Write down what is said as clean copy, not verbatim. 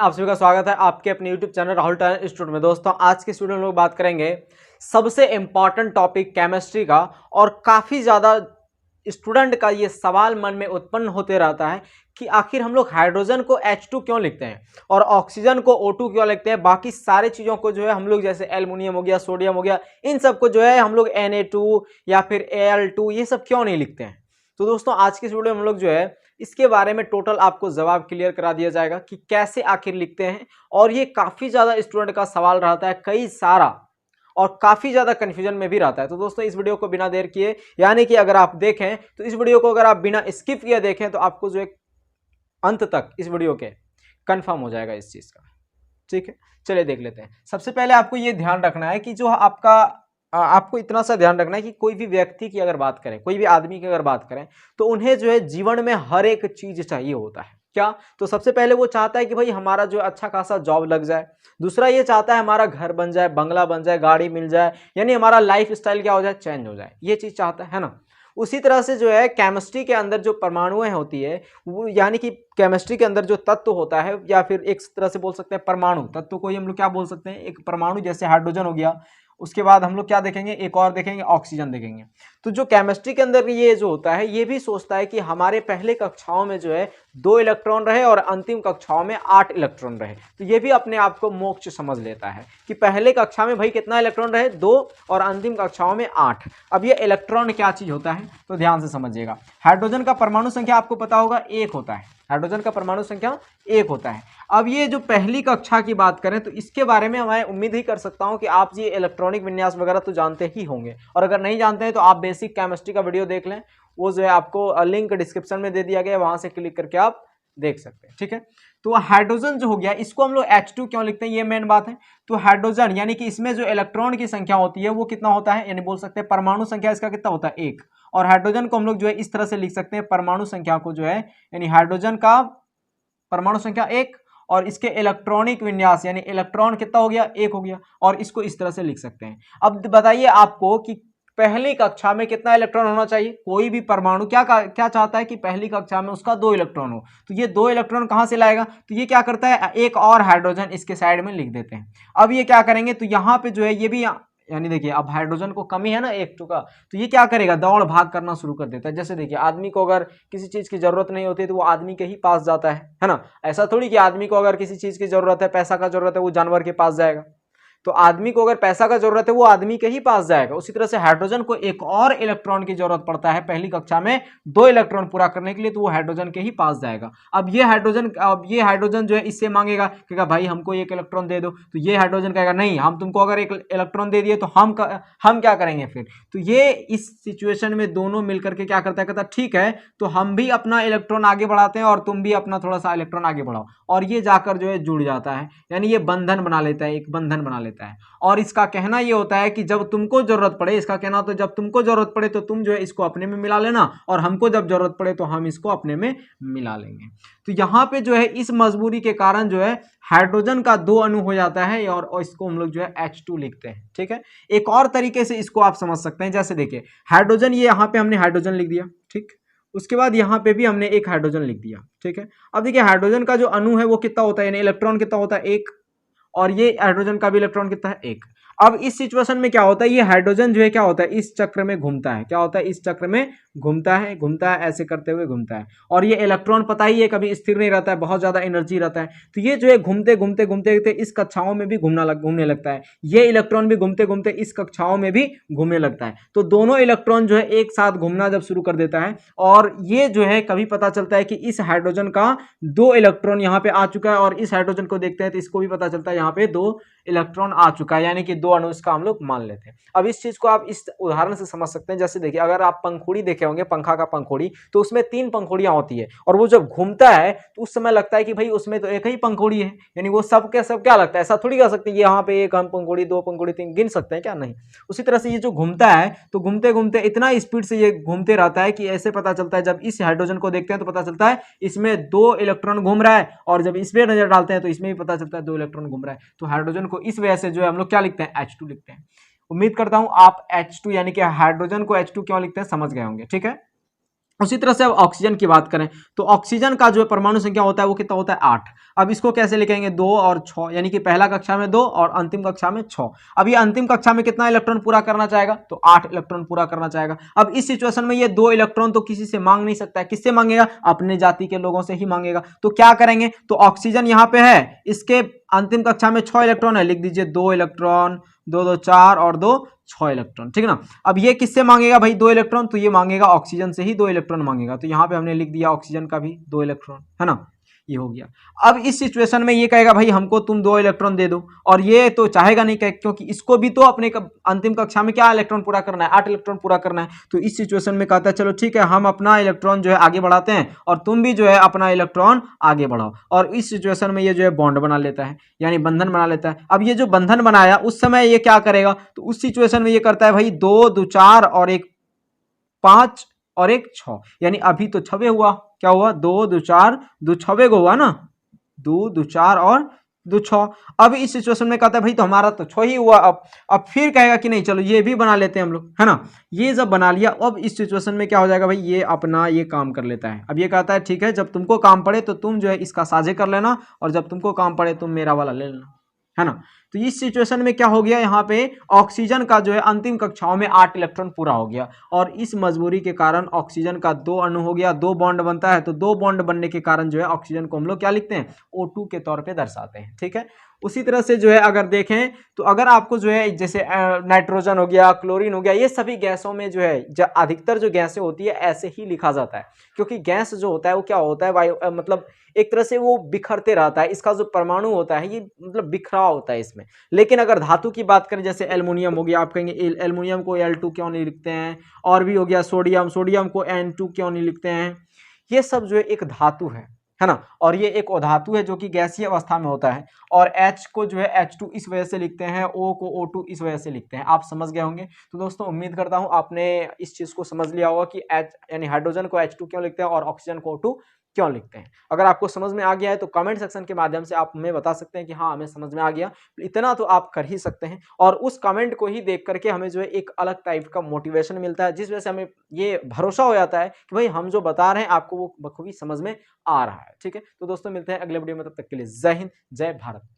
आप सभी का स्वागत है आपके अपने YouTube channel Rahul talent institute में। दोस्तों आज के इस वीडियो में लोग बात करेंगे सबसे इम्पॉर्टेंट टॉपिक केमिस्ट्री का, और काफ़ी ज़्यादा स्टूडेंट का ये सवाल मन में उत्पन्न होते रहता है कि आखिर हम लोग हाइड्रोजन को H2 क्यों लिखते हैं और ऑक्सीजन को O2 क्यों लिखते हैं, बाकी सारे चीज़ों को जो है हम लोग जैसे एल्युमिनियम हो गया, सोडियम हो गया, इन सब को जो है हम लोग Na2 या फिर Al2 ये सब क्यों नहीं लिखते हैं। तो दोस्तों आज की इस वीडियो में हम लोग जो है इसके बारे में टोटल आपको जवाब क्लियर करा दिया जाएगा कि कैसे आखिर लिखते हैं, और ये काफ़ी ज़्यादा स्टूडेंट का सवाल रहता है, कई सारा, और काफ़ी ज़्यादा कन्फ्यूजन में भी रहता है। तो दोस्तों इस वीडियो को बिना देर किए, यानी कि अगर आप देखें तो इस वीडियो को अगर आप बिना स्किप किए देखें तो आपको जो एक अंत तक इस वीडियो के कंफर्म हो जाएगा इस चीज़ का। ठीक है, चलिए देख लेते हैं। सबसे पहले आपको ये ध्यान रखना है कि जो आपको इतना सा ध्यान रखना है कि कोई भी व्यक्ति की अगर बात करें, कोई भी आदमी की अगर बात करें, तो उन्हें जो है जीवन में हर एक चीज चाहिए होता है। क्या? तो सबसे पहले वो चाहता है कि भाई हमारा जो अच्छा खासा जॉब लग जाए। दूसरा ये चाहता है हमारा घर बन जाए, बंगला बन जाए, गाड़ी मिल जाए, यानी हमारा लाइफ स्टाइल क्या हो जाए, चेंज हो जाए। ये चीज चाहता है ना। उसी तरह से जो है केमिस्ट्री के अंदर जो परमाणुएं होती है वो, यानी कि केमिस्ट्री के अंदर जो तत्व होता है, या फिर एक तरह से बोल सकते हैं परमाणु तत्व को ही हम लोग क्या बोल सकते हैं, एक परमाणु जैसे हाइड्रोजन हो गया। उसके बाद हम लोग क्या देखेंगे, एक और देखेंगे, ऑक्सीजन देखेंगे। तो जो केमिस्ट्री के अंदर ये जो होता है, ये भी सोचता है कि हमारे पहले कक्षाओं में जो है 2 इलेक्ट्रॉन रहे और अंतिम कक्षाओं में 8 इलेक्ट्रॉन रहे। तो ये भी अपने आप को मोक्ष समझ लेता है कि पहले कक्षा में भाई कितना इलेक्ट्रॉन रहे, 2, और अंतिम कक्षाओं में 8। अब ये इलेक्ट्रॉन क्या चीज होता है तो ध्यान से समझिएगा। हाइड्रोजन का परमाणु संख्या आपको पता होगा 1 होता है। हाइड्रोजन का परमाणु संख्या 1 होता है। अब ये जो पहली कक्षा की बात करें तो इसके बारे में मैं उम्मीद ही कर सकता हूं कि आप ये इलेक्ट्रॉनिक विन्यास वगैरह तो जानते ही होंगे, और अगर नहीं जानते हैं तो आप बेसिक केमिस्ट्री का वीडियो देख लें, वो जो है आपको लिंक डिस्क्रिप्शन में दे दिया गया है, वहां से क्लिक करके आप देख सकते हैं। ठीक है, तो हाइड्रोजन जो हो गया, इसको हम लोग H2 क्यों लिखते हैं, ये मेन बात है। तो हाइड्रोजन यानी कि इसमें जो इलेक्ट्रॉन की संख्या होती है वो कितना होता है, यानी बोल सकते हैं परमाणु संख्या इसका कितना होता है, 1। और हाइड्रोजन को हम लोग जो है इस तरह से लिख सकते हैं, परमाणु संख्या को जो है, यानी हाइड्रोजन का परमाणु संख्या 1 और इसके इलेक्ट्रॉनिक विन्यास यानी इलेक्ट्रॉन कितना हो गया, 1 हो गया, और इसको इस तरह से लिख सकते हैं। अब बताइए आपको कि पहली कक्षा में कितना इलेक्ट्रॉन होना चाहिए। कोई भी परमाणु क्या चाहता है कि पहली कक्षा में उसका 2 इलेक्ट्रॉन हो। तो ये 2 इलेक्ट्रॉन कहां से लाएगा, तो ये क्या करता है, एक और हाइड्रोजन इसके साइड में लिख देते हैं। अब ये क्या करेंगे, तो यहाँ पे जो है ये भी, यानी देखिए अब हाइड्रोजन को कमी है ना H2 का, तो ये क्या करेगा, दौड़ भाग करना शुरू कर देता है। जैसे देखिए आदमी को अगर किसी चीज की जरूरत नहीं होती तो वो आदमी के ही पास जाता है ना। ऐसा थोड़ी कि आदमी को अगर किसी चीज की जरूरत है, पैसा का जरूरत है, वो जानवर के पास जाएगा। तो आदमी को अगर पैसा का जरूरत है वो आदमी के ही पास जाएगा। उसी तरह से हाइड्रोजन को एक और इलेक्ट्रॉन की जरूरत पड़ता है पहली कक्षा में 2 इलेक्ट्रॉन पूरा करने के लिए, तो वो हाइड्रोजन के ही पास जाएगा। अब ये हाइड्रोजन जो है इससे मांगेगा, कहेगा भाई हमको 1 इलेक्ट्रॉन दे दो। तो ये हाइड्रोजन कहेगा नहीं, हम तुमको अगर 1 इलेक्ट्रॉन दे दिए तो हम क्या करेंगे फिर। तो ये इस सिचुएशन में दोनों मिलकर के क्या करता है, कहता ठीक है तो हम भी अपना इलेक्ट्रॉन आगे बढ़ाते हैं और तुम भी अपना थोड़ा सा इलेक्ट्रॉन आगे बढ़ाओ, और ये जाकर जो है जुड़ जाता है, यानी ये बंधन बना लेता है, एक बंधन बना लेता है। और इसका कहना ये होता है कि जब तुमको जरूरत पड़े, इसका कहना तो जब तुमको जरूरत पड़े तो तुम जो है इसको अपने में मिला लेना, और हमको जब जरूरत पड़े तो हम इसको अपने में मिला लेंगे। तो यहाँ पे जो है इस मजबूरी के कारण जो है हाइड्रोजन का 2 अणु हो जाता है, और इसको हम लोग जो है H2 लिखते हैं। ठीक है, एक और तरीके से इसको आप समझ सकते हैं। जैसे देखिए हाइड्रोजन, ये यहाँ पे हमने हाइड्रोजन लिख दिया, ठीक, उसके बाद यहाँ पे भी हमने एक हाइड्रोजन लिख दिया। ठीक है, अब देखिए हाइड्रोजन का जो अणु है वो कितना होता है, यानी इलेक्ट्रॉन कितना होता है, 1, और ये हाइड्रोजन का भी इलेक्ट्रॉन कितना है, 1। अब इस सिचुएशन में क्या होता है, ये हाइड्रोजन जो है क्या होता है, इस चक्र में घूमता है। क्या होता है, इस चक्र में घूमता है, ऐसे करते हुए घूमता है। और ये इलेक्ट्रॉन पता ही है कभी स्थिर नहीं रहता है, बहुत ज्यादा एनर्जी रहता है। तो ये जो है घूमते घूमते इस कक्षाओं में भी घूमने लगता है। ये इलेक्ट्रॉन भी घूमते घूमते इस कक्षाओं में भी घूमने लगता है। तो दोनों इलेक्ट्रॉन जो है एक साथ घूमना जब शुरू कर देता है, और ये जो है कभी पता चलता है कि इस हाइड्रोजन का 2 इलेक्ट्रॉन यहाँ पे आ चुका है, और इस हाइड्रोजन को देखते हैं तो इसको भी पता चलता है यहाँ पे 2 इलेक्ट्रॉन आ चुका है, यानी कि 2 अणु इसका हम लोग मान लेते हैं। अब इस चीज को आप इस उदाहरण से समझ सकते हैं। जैसे देखिए अगर आप पंखुड़ी देखे होंगे, पंखा का पंखुड़ी, तो उसमें 3 पंखुड़ियां होती है, और वो जब घूमता है तो उस समय लगता है कि भाई उसमें तो एक ही पंखुड़ी है, यानी वो सब के सब क्या लगता है, ऐसा थोड़ी कह सकते हैं यहाँ पे 1 पंखुड़ी, 2 पंखुड़ी, 3 गिन सकते हैं क्या, नहीं। उसी तरह से ये जो घूमता है तो घूमते घूमते इतना स्पीड से ये घूमते रहता है कि ऐसे पता चलता है, जब इस हाइड्रोजन को देखते हैं तो पता चलता है इसमें 2 इलेक्ट्रॉन घूम रहा है, और जब इसमें नजर डालते हैं तो इसमें भी पता चलता है 2 इलेक्ट्रॉन घूम रहा है। तो हाइड्रोजन को इस वजह से जो है हम लोग क्या लिखते हैं, H2 लिखते हैं। उम्मीद करता हूं आप H2 यानी कि हाइड्रोजन को H2 क्यों लिखते हैं समझ गए होंगे। ठीक है, उसी तरह से अब ऑक्सीजन की बात करें तो ऑक्सीजन का जो परमाणु संख्या होता है वो कितना होता है, 8। अब इसको कैसे लिखेंगे 2 और 6, यानी कि पहला कक्षा में 2 और अंतिम कक्षा में 6। अब ये अंतिम कक्षा में कितना इलेक्ट्रॉन पूरा करना चाहेगा, तो 8 इलेक्ट्रॉन पूरा करना चाहेगा। अब इस सिचुएशन में ये 2 इलेक्ट्रॉन तो किसी से मांग नहीं सकता है, किससे मांगेगा, अपने जाति के लोगों से ही मांगेगा। तो क्या करेंगे, तो ऑक्सीजन यहां पे है, इसके अंतिम कक्षा में 6 इलेक्ट्रॉन है, लिख दीजिए 2 इलेक्ट्रॉन, 2 2 4 और 2 6 इलेक्ट्रॉन, ठीक है ना। अब ये किससे मांगेगा भाई 2 इलेक्ट्रॉन, तो ये मांगेगा ऑक्सीजन से ही 2 इलेक्ट्रॉन मांगेगा। तो यहां पे हमने लिख दिया ऑक्सीजन का भी 2 इलेक्ट्रॉन, है ना, ये हो गया। अब इस सिचुएशन में ये कहेगा भाई हमको तुम 2 इलेक्ट्रॉन दे दो, और ये तो चाहेगा नहीं, क्योंकि इसको भी तो अपने अंतिम कक्षा में क्या इलेक्ट्रॉन पूरा करना है, 8 इलेक्ट्रॉन पूरा करना है। तो इस सिचुएशन में कहता है चलो ठीक है, हम अपना इलेक्ट्रॉन जो है आगे बढ़ाते हैं और तुम भी जो है अपना इलेक्ट्रॉन आगे बढ़ाओ। और इस सिचुएशन में ये जो है बॉन्ड बना लेता है, यानी बंधन बना लेता है। अब ये जो बंधन बनाया उस समय ये क्या करेगा, तो उस सिचुएशन में ये करता है भाई 2 2 4 और 1 5 और 1 6, यानी अभी तो 6 हुआ, क्या हुआ 2 2 4 2 6 को हुआ ना, 2 2 4 और 2 6। अब इस सिचुएशन में कहता है भाई तो हमारा तो 6 ही हुआ। अब फिर कहेगा कि नहीं चलो ये भी बना लेते हैं हम लोग, है ना। ये जब बना लिया, अब इस सिचुएशन में क्या हो जाएगा भाई, ये अपना ये काम कर लेता है। अब ये कहता है ठीक है, जब तुमको काम पड़े तो तुम जो है इसका साझे कर लेना, और जब तुमको काम पड़े तुम मेरा वाला ले लेना, है ना। तो इस सिचुएशन में क्या हो गया, यहाँ पे ऑक्सीजन का जो है अंतिम कक्षाओं में 8 इलेक्ट्रॉन पूरा हो गया, और इस मजबूरी के कारण ऑक्सीजन का 2 अणु हो गया, 2 बॉन्ड बनता है। तो 2 बॉन्ड बनने के कारण जो है ऑक्सीजन को हम लोग क्या लिखते हैं, O2 के तौर पे दर्शाते हैं, ठीक है। उसी तरह से जो है अगर देखें तो अगर आपको जो है जैसे नाइट्रोजन हो गया, क्लोरीन हो गया, ये सभी गैसों में जो है अधिकतर जो गैसें होती है ऐसे ही लिखा जाता है, क्योंकि गैस जो होता है वो क्या होता है, वायु मतलब एक तरह से वो बिखरते रहता है, इसका जो परमाणु होता है ये मतलब बिखराव होता है इसमें। लेकिन अगर धातु की बात करें, जैसे एल्युमिनियम हो गया, आप कहेंगे एल्युमिनियम को Al2 क्यों नहीं लिखते हैं, और भी हो गया सोडियम, सोडियम को N2 क्यों नहीं लिखते हैं, ये सब जो है एक धातु है ना, और ये एक अधातु है जो कि गैसीय अवस्था में होता है। और H को जो है H2 इस वजह से लिखते हैं, O को O2 इस वजह से लिखते हैं। आप समझ गए होंगे। तो दोस्तों उम्मीद करता हूं आपने इस चीज को समझ लिया होगा कि H यानी हाइड्रोजन को H2 क्यों लिखते हैं और ऑक्सीजन को O2 क्यों लिखते हैं। अगर आपको समझ में आ गया है तो कमेंट सेक्शन के माध्यम से आप हमें बता सकते हैं कि हाँ हमें समझ में आ गया। इतना तो आप कर ही सकते हैं, और उस कमेंट को ही देख करके हमें जो है एक अलग टाइप का मोटिवेशन मिलता है, जिस वजह से हमें ये भरोसा हो जाता है कि भाई हम जो बता रहे हैं आपको वो बखूबी समझ में आ रहा है। ठीक है, तो दोस्तों मिलते हैं अगले वीडियो में, तब तक के लिए जय हिंद, जय भारत।